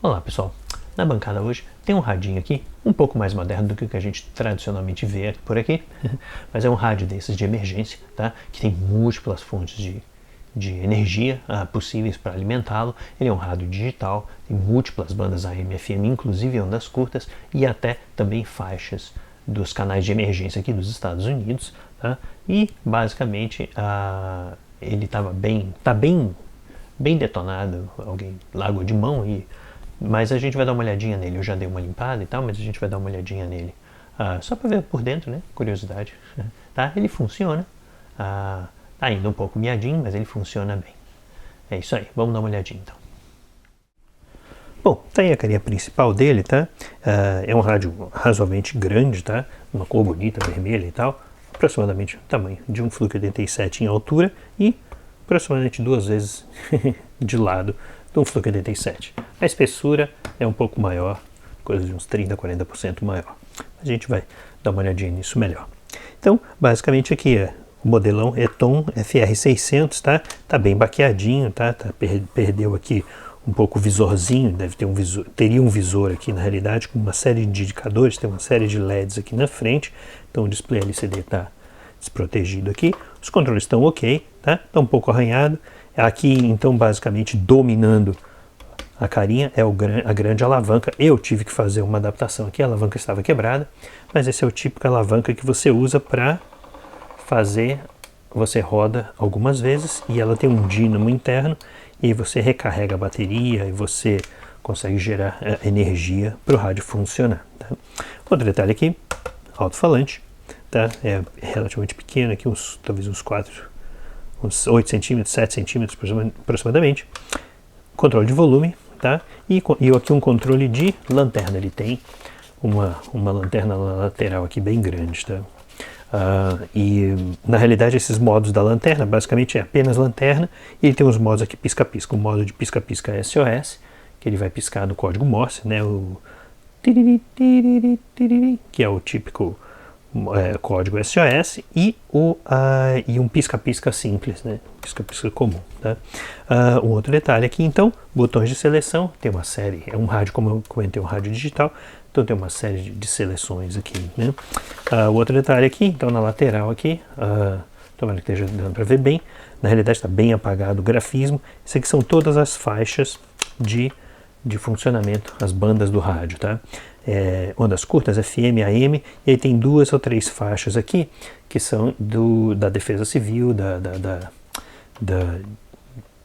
Olá pessoal, na bancada hoje tem um radinho aqui, um pouco mais moderno do que o que a gente tradicionalmente vê por aqui, mas é um rádio desses de emergência, tá? Que tem múltiplas fontes de energia possíveis para alimentá-lo. Ele é um rádio digital, tem múltiplas bandas AM e FM, inclusive ondas curtas e até também faixas dos canais de emergência aqui dos Estados Unidos, tá? E basicamente ele tá bem detonado, alguém largou de mão mas a gente vai dar uma olhadinha nele. Eu já dei uma limpada e tal, mas a gente vai dar uma olhadinha nele só para ver por dentro, né? Curiosidade, tá? Ele funciona, tá ainda um pouco miadinho, mas ele funciona bem. É isso aí, vamos dar uma olhadinha então. Bom, tá aí a carinha principal dele, tá? É um rádio razoavelmente grande, tá? Uma cor bonita, vermelha e tal, aproximadamente o tamanho de um Fluke 87 em altura e aproximadamente 2 vezes de lado de um Fluke 87. A espessura é um pouco maior, coisa de uns 30, 40% maior. A gente vai dar uma olhadinha nisso melhor. Então, basicamente aqui o modelão Eton FR600, tá? Tá bem baqueadinho, tá? Perdeu aqui um pouco o visorzinho, deve ter teria um visor aqui na realidade com uma série de indicadores, tem uma série de LEDs aqui na frente, então o display LCD está desprotegido aqui. Os controles estão ok, tá? Tá um pouco arranhado. Aqui, então, basicamente, dominando a carinha é a grande alavanca. Eu tive que fazer uma adaptação aqui, a alavanca estava quebrada, mas esse é o típico alavanca que você usa para fazer, você roda algumas vezes e ela tem um dínamo interno e você recarrega a bateria e você consegue gerar energia para o rádio funcionar. Tá? Outro detalhe aqui, alto-falante, tá? É relativamente pequeno aqui, talvez uns 8 centímetros, 7 centímetros aproximadamente. Controle de volume, tá? E aqui um controle de lanterna. Ele tem uma lanterna lateral aqui bem grande, tá? E na realidade esses modos da lanterna basicamente é apenas lanterna e ele tem os modos aqui pisca-pisca. O modo de pisca-pisca é SOS, que ele vai piscar no código Morse, né? O que é o típico código SOS e um pisca-pisca simples, né? Pisca-pisca comum, tá? Um outro detalhe aqui, então, botões de seleção, tem uma série, é um rádio, como eu comentei, um rádio digital, então tem uma série de seleções aqui, né? O outro detalhe aqui, então na lateral aqui, tomara que esteja dando para ver bem, na realidade está bem apagado o grafismo, isso aqui são todas as faixas de funcionamento, as bandas do rádio, tá? Ondas curtas, FM, AM, e aí tem 2 ou 3 faixas aqui que são da Defesa Civil,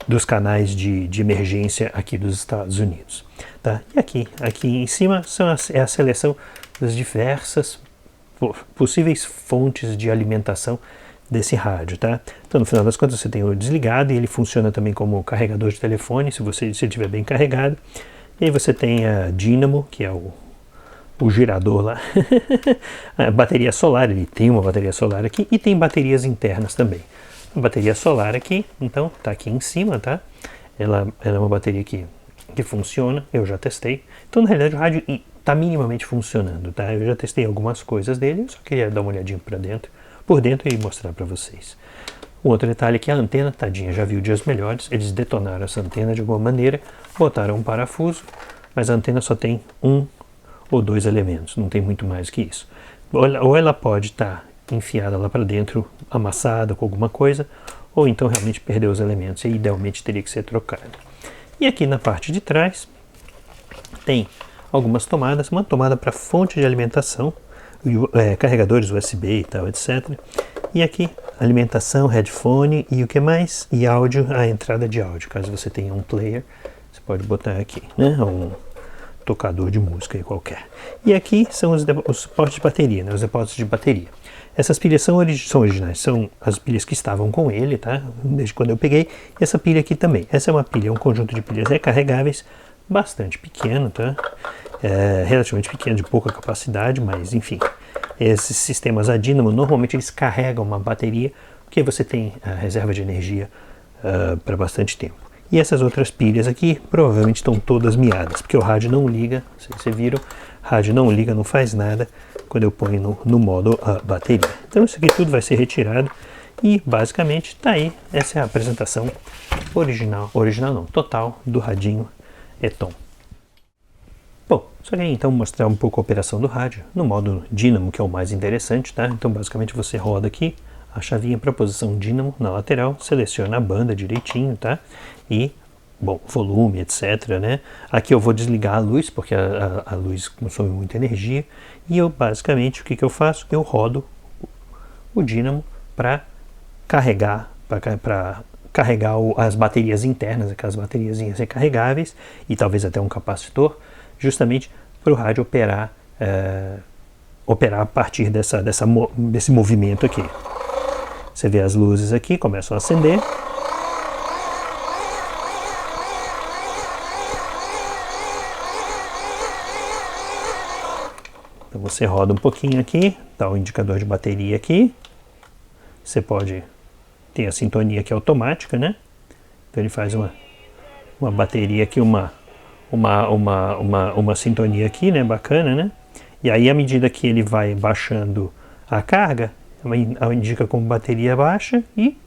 dos canais de emergência aqui dos Estados Unidos, tá? E aqui em cima é a seleção das diversas possíveis fontes de alimentação desse rádio, tá? Então, no final das contas, você tem o desligado e ele funciona também como carregador de telefone, se ele estiver bem carregado. E aí você tem a dínamo, que é o girador lá, a bateria solar, ele tem uma bateria solar aqui e tem baterias internas também. A bateria solar aqui, então, tá aqui em cima, tá? Ela é uma bateria que funciona, eu já testei. Então, na realidade, o rádio tá minimamente funcionando, tá? Eu já testei algumas coisas dele, eu só queria dar uma olhadinha por dentro e mostrar para vocês. Um outro detalhe é que a antena, tadinha, já viu dias melhores, eles detonaram essa antena de alguma maneira, botaram um parafuso, mas a antena só tem 1 ou 2 elementos, não tem muito mais que isso. Ou ela pode estar enfiada lá para dentro, amassada com alguma coisa, ou então realmente perdeu os elementos e idealmente teria que ser trocada. E aqui na parte de trás tem algumas tomadas, uma tomada para fonte de alimentação, carregadores USB e tal, etc. E aqui alimentação, headphone e o que mais? E áudio, a entrada de áudio, caso você tenha um player, você pode botar aqui, né? Um tocador de música aí qualquer. E aqui são os suportes de bateria, né? Os depósitos de bateria. Essas pilhas são originais, são as pilhas que estavam com ele, tá? Desde quando eu peguei. E essa pilha aqui também. Essa é uma pilha, um conjunto de pilhas recarregáveis, bastante pequeno, tá? Relativamente pequeno, de pouca capacidade, mas enfim. Esses sistemas a dínamo, normalmente eles carregam uma bateria, porque você tem a reserva de energia para bastante tempo. E essas outras pilhas aqui provavelmente estão todas miadas, porque o rádio não liga, vocês viram, rádio não liga, não faz nada quando eu ponho no modo bateria. Então isso aqui tudo vai ser retirado e basicamente tá aí, essa é a apresentação original não, total do radinho Eton. Bom, só queria então mostrar um pouco a operação do rádio no modo dínamo, que é o mais interessante, tá? Então basicamente você roda aqui a chavinha para a posição dínamo na lateral, seleciona a banda direitinho, tá? E, bom, volume, etc, né? Aqui eu vou desligar a luz, porque a luz consome muita energia, e eu basicamente, o que eu faço? Eu rodo o dínamo para carregar, as baterias internas, aquelas baterias recarregáveis, e talvez até um capacitor, justamente para o rádio operar a partir desse movimento aqui. Você vê as luzes aqui, começam a acender. Então você roda um pouquinho aqui, dá o indicador de bateria aqui. Você pode ter a sintonia que é automática, né? Então ele faz uma bateria aqui, uma sintonia aqui, né? Bacana, né? E aí, à medida que ele vai baixando a carga, indica como bateria baixa e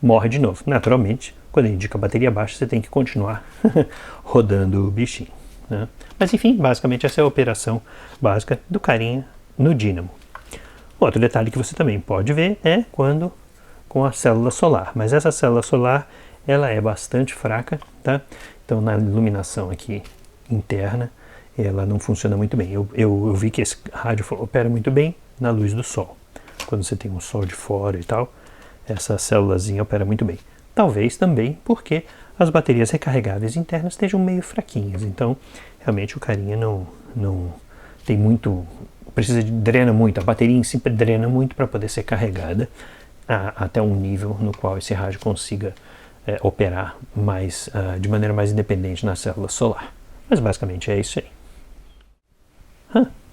morre de novo. Naturalmente, quando indica bateria baixa, você tem que continuar rodando o bichinho, né? Mas enfim, basicamente essa é a operação básica do carinha no dínamo. Outro detalhe que você também pode ver é quando com a célula solar, mas essa célula solar ela é bastante fraca, tá? Então na iluminação aqui interna ela não funciona muito bem. Eu vi que esse rádio opera muito bem na luz do sol. Quando você tem um sol de fora e tal, essa célulazinha opera muito bem. Talvez também porque as baterias recarregáveis internas estejam meio fraquinhas. Então, realmente o carinha não tem muito, drena muito. A bateria em si drena muito para poder ser carregada até um nível no qual esse rádio consiga operar de maneira mais independente na célula solar. Mas basicamente é isso aí.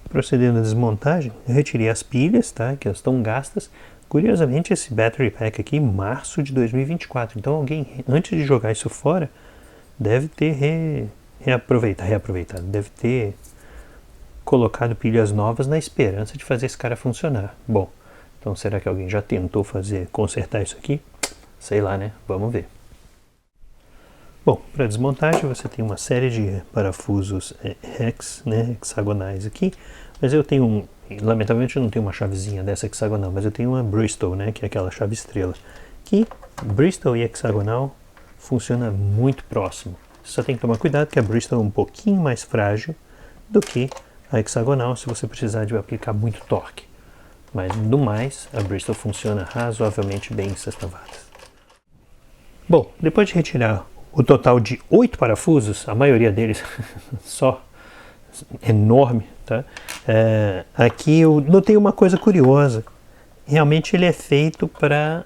Procedendo à desmontagem, eu retirei as pilhas, tá, que elas estão gastas. Curiosamente, esse battery pack aqui, março de 2024. Então alguém, antes de jogar isso fora, deve ter reaproveitado, deve ter colocado pilhas novas na esperança de fazer esse cara funcionar. Bom, então será que alguém já tentou consertar isso aqui? Sei lá, né? Vamos ver. Bom, para desmontagem você tem uma série de parafusos hex, né, hexagonais aqui, mas eu tenho lamentavelmente eu não tenho uma chavezinha dessa hexagonal, mas eu tenho uma Bristol, né, que é aquela chave estrela, que Bristol e hexagonal funciona muito próximo. Você só tem que tomar cuidado que a Bristol é um pouquinho mais frágil do que a hexagonal se você precisar de aplicar muito torque. Mas no mais, a Bristol funciona razoavelmente bem em sextavadas. Bom, depois de retirar o total de 8 parafusos, a maioria deles só enorme, tá? Aqui eu notei uma coisa curiosa. Realmente ele é feito para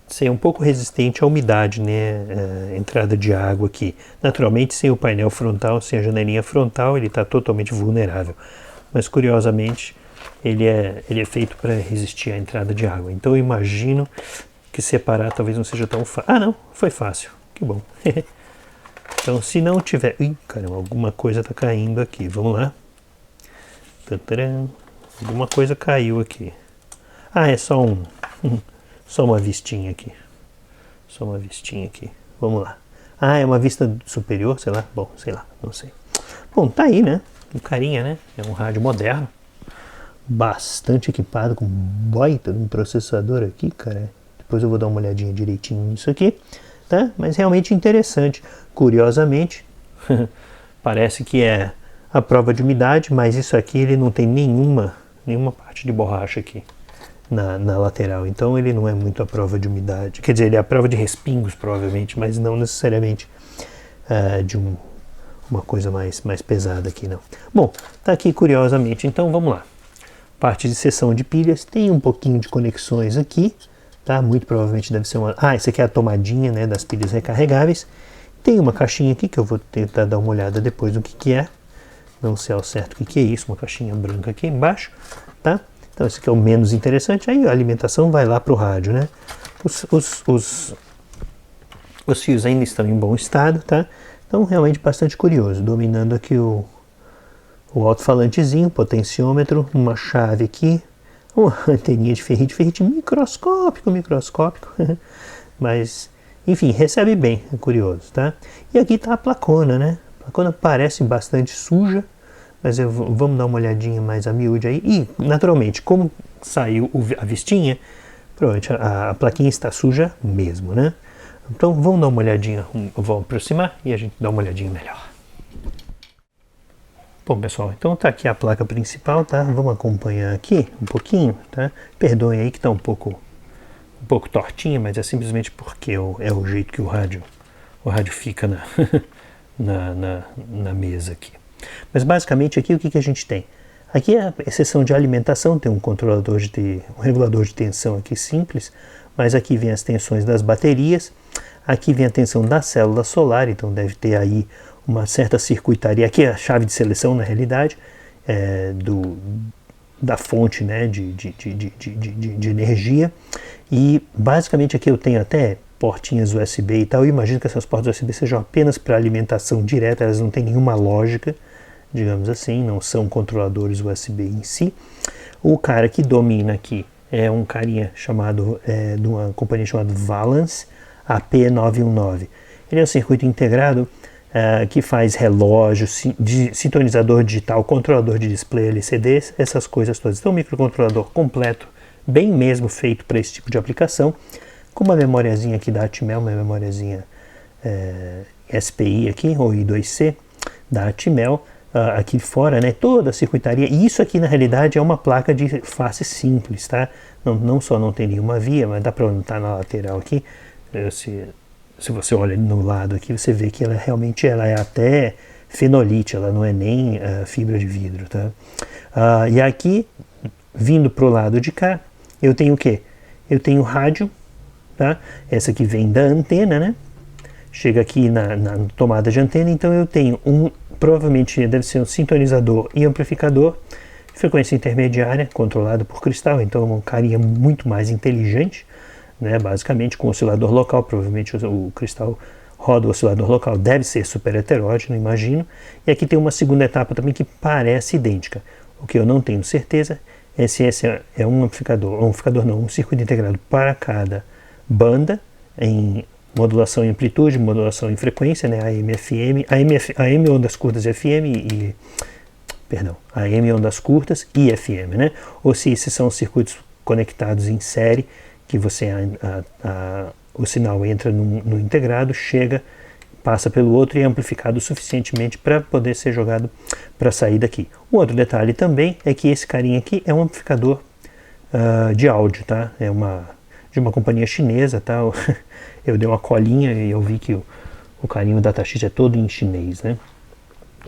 ser um pouco resistente à umidade, né? Entrada de água aqui. Naturalmente, sem o painel frontal, sem a janelinha frontal, ele está totalmente vulnerável. Mas curiosamente, ele é feito para resistir à entrada de água. Então eu imagino que separar talvez não seja tão fácil. Ah, não, foi fácil. Que bom. Então, se não tiver... Ih, caramba, alguma coisa está caindo aqui. Vamos lá. Tataram. Alguma coisa caiu aqui. Ah, é só só uma vistinha aqui. Só uma vistinha aqui. Vamos lá. Ah, é uma vista superior, sei lá. Bom, sei lá, não sei. Bom, tá aí, né? Um carinha, né? É um rádio moderno. Bastante equipado, com baita de um processador aqui, cara. Depois eu vou dar uma olhadinha direitinho nisso aqui. Tá? Mas realmente interessante. Curiosamente, parece que é a prova de umidade, mas isso aqui ele não tem nenhuma parte de borracha aqui na lateral. Então ele não é muito a prova de umidade. Quer dizer, ele é a prova de respingos, provavelmente, mas não necessariamente de uma coisa mais pesada aqui, não. Bom, tá aqui curiosamente. Então vamos lá. Parte de seção de pilhas. Tem um pouquinho de conexões aqui. Tá? Muito provavelmente deve ser uma... Ah, essa aqui é a tomadinha, né, das pilhas recarregáveis. Tem uma caixinha aqui que eu vou tentar dar uma olhada depois do que é. Não sei ao certo o que é isso, uma caixinha branca aqui embaixo, tá? Então esse aqui é o menos interessante. Aí a alimentação vai lá para o rádio, né? Os fios ainda estão em bom estado, tá? Então realmente bastante curioso. Dominando aqui o alto-falantezinho, potenciômetro, uma chave aqui. Uma anteninha de ferrite microscópico, mas, enfim, recebe bem, é curioso, tá? E aqui tá a placona, né? quando parece bastante suja, mas vamos dar uma olhadinha mais a miúde aí. E, naturalmente, como saiu a vistinha, provavelmente a plaquinha está suja mesmo, né? Então vamos dar uma olhadinha, eu vou aproximar e a gente dá uma olhadinha melhor. Bom, pessoal, então tá aqui a placa principal, tá? Vamos acompanhar aqui um pouquinho, tá? Perdoem aí que tá um pouco tortinha, mas é simplesmente porque é o jeito que o rádio fica na mesa aqui. Mas basicamente aqui o que a gente tem? Aqui é a seção de alimentação, tem um regulador de tensão aqui simples, mas aqui vem as tensões das baterias, aqui vem a tensão da célula solar, então deve ter aí uma certa circuitaria, aqui é a chave de seleção na realidade, da fonte, né, de energia, e basicamente aqui eu tenho até portinhas USB e tal. Eu imagino que essas portas USB sejam apenas para alimentação direta, elas não têm nenhuma lógica, digamos assim, não são controladores USB em si. O cara que domina aqui é um carinha chamado, de uma companhia chamada Valence, AP919. Ele é um circuito integrado que faz relógio, sintonizador digital, controlador de display LCD, essas coisas todas. Então, um microcontrolador completo, bem mesmo feito para esse tipo de aplicação, com uma memóriazinha aqui da Atmel, uma memóriazinha SPI aqui, ou I2C, da Atmel, aqui fora, né, toda a circuitaria. E isso aqui, na realidade, é uma placa de face simples, tá? Não só não tem nenhuma via, mas dá para notar na lateral aqui, se você olha no lado aqui, você vê que ela é até fenolite, ela não é nem fibra de vidro, tá? E aqui, vindo pro lado de cá, eu tenho o quê? Eu tenho rádio, tá? Essa aqui vem da antena, né? Chega aqui na tomada de antena, então eu tenho provavelmente deve ser um sintonizador e amplificador, frequência intermediária, controlado por cristal, então é um carinha muito mais inteligente, né? Basicamente com oscilador local, provavelmente o cristal roda o oscilador local, deve ser super heterógeno, imagino. E aqui tem uma segunda etapa também que parece idêntica. O que eu não tenho certeza é se esse é um um circuito integrado para cada banda, em modulação em amplitude, modulação em frequência, né, AM, FM, AM ondas curtas e FM AM ondas curtas e FM, né, ou se esses são circuitos conectados em série, que você o sinal entra no integrado, chega, passa pelo outro e é amplificado suficientemente para poder ser jogado para sair daqui. Um outro detalhe também é que esse carinha aqui é um amplificador de áudio, tá? É de uma companhia chinesa, tá? Eu dei uma colinha e eu vi que o carinho da datasheet é todo em chinês, né?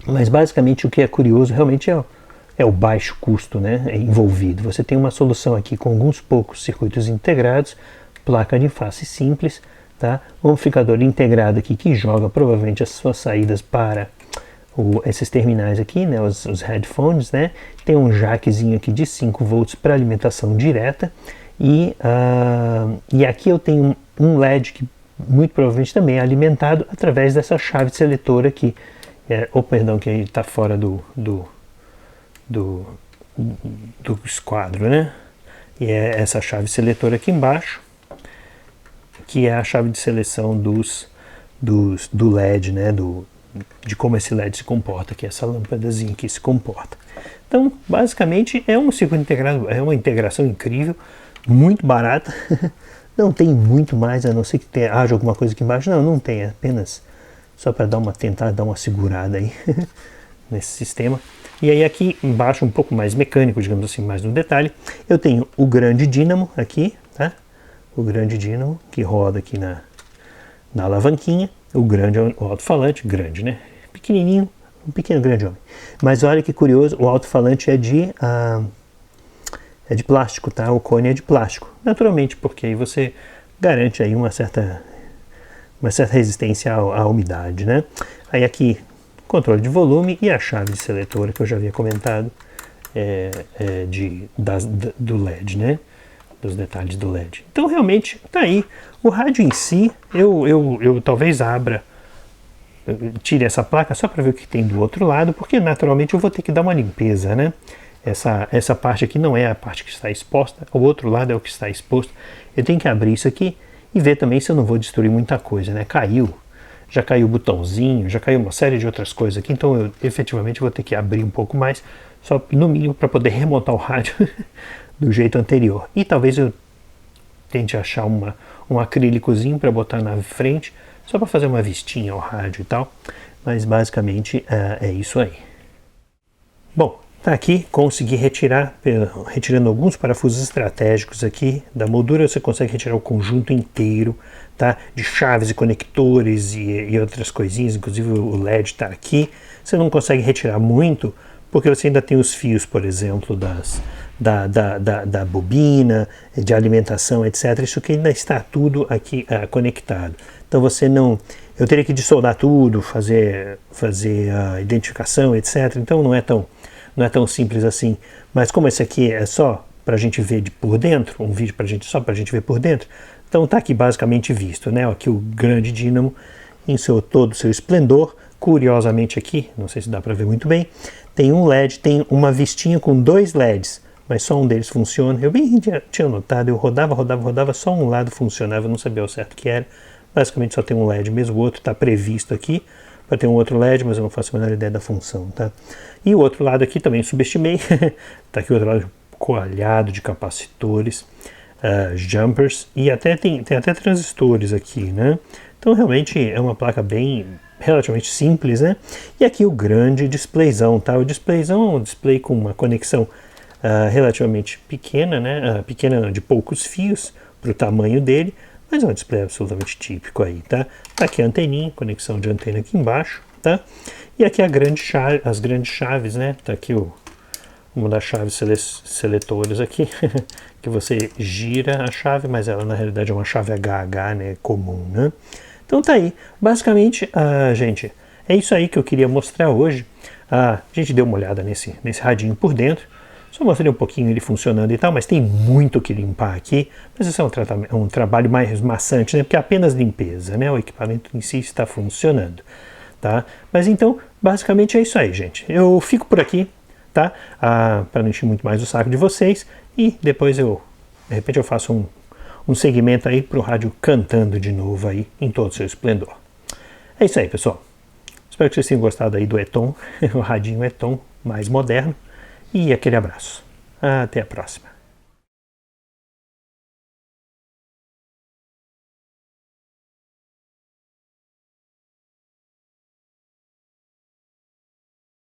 Mas basicamente o que é curioso realmente é o baixo custo, né, envolvido. Você tem uma solução aqui com alguns poucos circuitos integrados, placa de face simples, tá? Um amplificador integrado aqui que joga provavelmente as suas saídas para esses terminais aqui, né, os headphones, né? Tem um jackzinho aqui de 5 volts para alimentação direta e aqui eu tenho um LED que muito provavelmente também é alimentado através dessa chave seletora aqui, que está fora do esquadro, né? E é essa chave seletora aqui embaixo, que é a chave de seleção do LED, né? De como esse LED se comporta, que é essa lâmpadazinha que se comporta. Então, basicamente, é um circuito integrado, é uma integração incrível, muito barata. Não tem muito mais, a não ser que haja alguma coisa aqui embaixo. Não tem, é apenas só para tentar dar uma segurada aí nesse sistema. E aí aqui embaixo, um pouco mais mecânico, digamos assim, mais no detalhe, eu tenho o grande dínamo aqui, tá? O grande dínamo que roda aqui na alavanquinha, o alto-falante, grande, né? Pequenininho, um pequeno grande homem. Mas olha que curioso, o alto-falante é de plástico, tá? O cone é de plástico, naturalmente, porque aí você garante aí uma certa resistência à umidade, né? Aí aqui, controle de volume e a chave de seletora que eu já havia comentado do LED, né? Dos detalhes do LED. Então realmente tá aí. O rádio em si, eu talvez tire essa placa só para ver o que tem do outro lado, porque naturalmente eu vou ter que dar uma limpeza, né? Essa parte aqui não é a parte que está exposta, o outro lado é o que está exposto. Eu tenho que abrir isso aqui e ver também se eu não vou destruir muita coisa, né? Caiu. já caiu o botãozinho, já caiu uma série de outras coisas aqui, então eu efetivamente vou ter que abrir um pouco mais, só no mínimo para poder remontar o rádio do jeito anterior. E talvez eu tente achar um acrílicozinho para botar na frente, só para fazer uma vistinha ao rádio e tal, mas basicamente é isso aí. Bom, tá aqui, consegui retirando alguns parafusos estratégicos aqui da moldura. Você consegue retirar o conjunto inteiro, tá? De chaves e conectores e outras coisinhas, inclusive o LED está aqui. Você não consegue retirar muito, porque você ainda tem os fios, por exemplo, da bobina, de alimentação, etc. Isso que ainda está tudo aqui conectado. Então você não... Eu teria que desoldar tudo, fazer a identificação, etc. Então não é tão simples assim. Mas como esse aqui é só para a gente ver por dentro, um vídeo só para a gente ver por dentro, então está aqui basicamente visto, né? Aqui o grande dínamo em todo o seu esplendor. Curiosamente aqui, não sei se dá para ver muito bem, tem um LED, tem uma vistinha com 2 LEDs, mas só um deles funciona. Eu bem tinha notado, eu rodava, só um lado funcionava, eu não sabia ao certo o que era. Basicamente só tem um LED mesmo, o outro está previsto aqui para ter um outro LED, mas eu não faço a menor ideia da função, tá? E o outro lado aqui também subestimei, está aqui o outro lado coalhado de capacitores, jumpers, e até tem até transistores aqui, né? Então realmente é uma placa relativamente simples, né? E aqui o grande displayzão, tá? O displayzão é um display com uma conexão relativamente pequena, né? Pequena de poucos fios para o tamanho dele, mas é um display absolutamente típico aí, tá? Tá aqui a anteninha, conexão de antena aqui embaixo, tá? E aqui as grandes chaves, né? Tá aqui uma das chaves seletores aqui, que você gira a chave, mas ela na realidade é uma chave HH, né? Comum, né? Então tá aí. Basicamente, gente, é isso aí que eu queria mostrar hoje. A gente deu uma olhada nesse radinho por dentro. Só mostrei um pouquinho ele funcionando e tal, mas tem muito que limpar aqui. Mas isso é um trabalho mais maçante, né? Porque é apenas limpeza, né? O equipamento em si está funcionando, tá? Mas então, basicamente é isso aí, gente. Eu fico por aqui, tá? Para não encher muito mais o saco de vocês. E depois de repente eu faço um segmento aí para o rádio cantando de novo aí em todo o seu esplendor. É isso aí, pessoal. Espero que vocês tenham gostado aí do Eton, o radinho Eton mais moderno. E aquele abraço. Até a próxima.